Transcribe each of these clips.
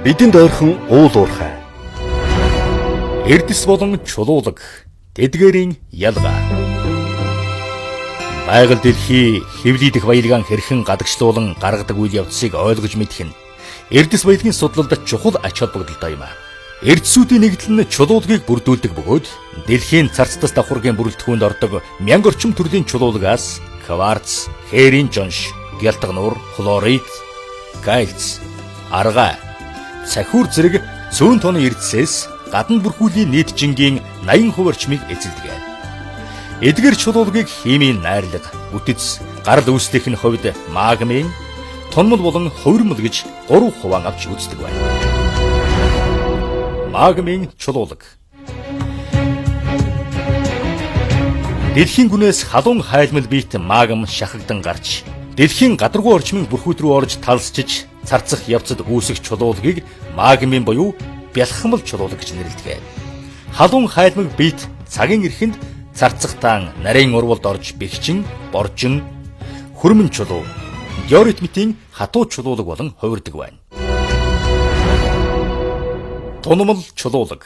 бидэнд ойрхон уул уурхай. Эрдэс болон чулуулаг тэдгээрийн ялгаа. Байгаль дэлхий хэвлийдэх баялгаан хэрхэн гадагшлуулан гаргадаг үйл явцыг ойлгож мэдэх нь эрдэс баялагын судлалд чухал ач холбогдолтой юм. Эрдэсүүдийн нэгдэл нь чулуулагийг бүрдүүлдэг бөгөөд дэлхийн царцдас давхаргын бүрэлдэхүүнд ордог мянга орчим төрлийн чулуулагаас кварц, хээрийн жонш, гялтга нуур, хлорид, кальц, арга, цахиур зэрэг цөөн тооны эрдэсээс гадна бүрхүүлийн нийт жингийн 80% орчмыг эзэлдэг. Эдгээр чулуулагийг химийн найрлага, үтэц, гарал үүслэх нь хувьд магмын, тунмал болон хувирмал гэж 3 хуваан авч үздэг байна. Магмын чулуулаг. Дэлхийн гүнээс халуун хайлмал биет магм шахагдан гарч дэлхийн гадаргуу орчмын бүрхүүд рүү орж талсчиж царцах явцад үүсэх чулуулагийг магмын буюу бялхмал чулуулаг гэж нэрлэдэг. Халуун хайлмаг биет цагийн эрхэнд царцахтаан нарийн урвалд орж бэхжин, боржин, хөрмөн чулуу, диоритмитийн хатуу чулуулаг болон хувирдаг байна. Тунмал чулуулаг.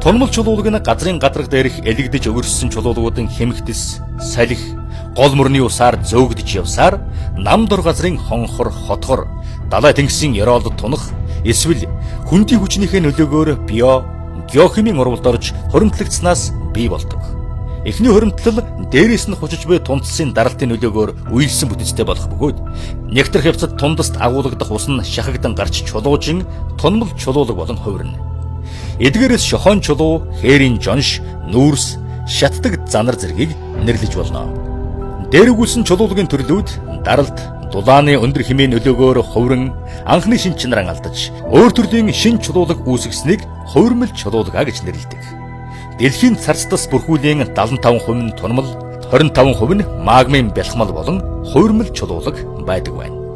Тунмал чулуулаг нь газрын гадарга дээрх элэгдэж өвөрссөн чулуулагуудын хэмхдэс, салхи, гол мөрний усаар зөөгдөж явсаар намдор газрын хонхор, хотгор, далай тэнгисийн ёроолд тунах, эсвэл хүндийн хүчнийхээ нөлөөгөөр геохимийн урвалд орж хоримтлагдсанаас бий болдог. Эхний хоримтлал дээрээс нь хучиж буй тунцсын даралтын нөлөөгөөр үеэлсэн бүтэцтэй болох бөгөөд некоторх явцад тундаст агуулгадах ус нь шахагдан гарч чулуужин тунмал чулуулаг болон хувирна. Эдгээрээс шохон чулуу, хээрийн жонш, нүүрс, шатдаг занар зэргийг нэрлэж болно. Дээр өгүүлсэн чулуулагын төрлүүд даралт, дулааны өндөр хэмээн нөлөөгөөр хувиран анхны шин чанараа алдаж өөр төрлийн шин чулуулаг үүсгэснийг хувирмал чулуулга гэж нэрлэдэг. Дэлхийн царцдас бүрхүүлийн 75% нь тунмал, 25% нь магмын бялхмал болон хувирмал чулуулаг байдаг байна.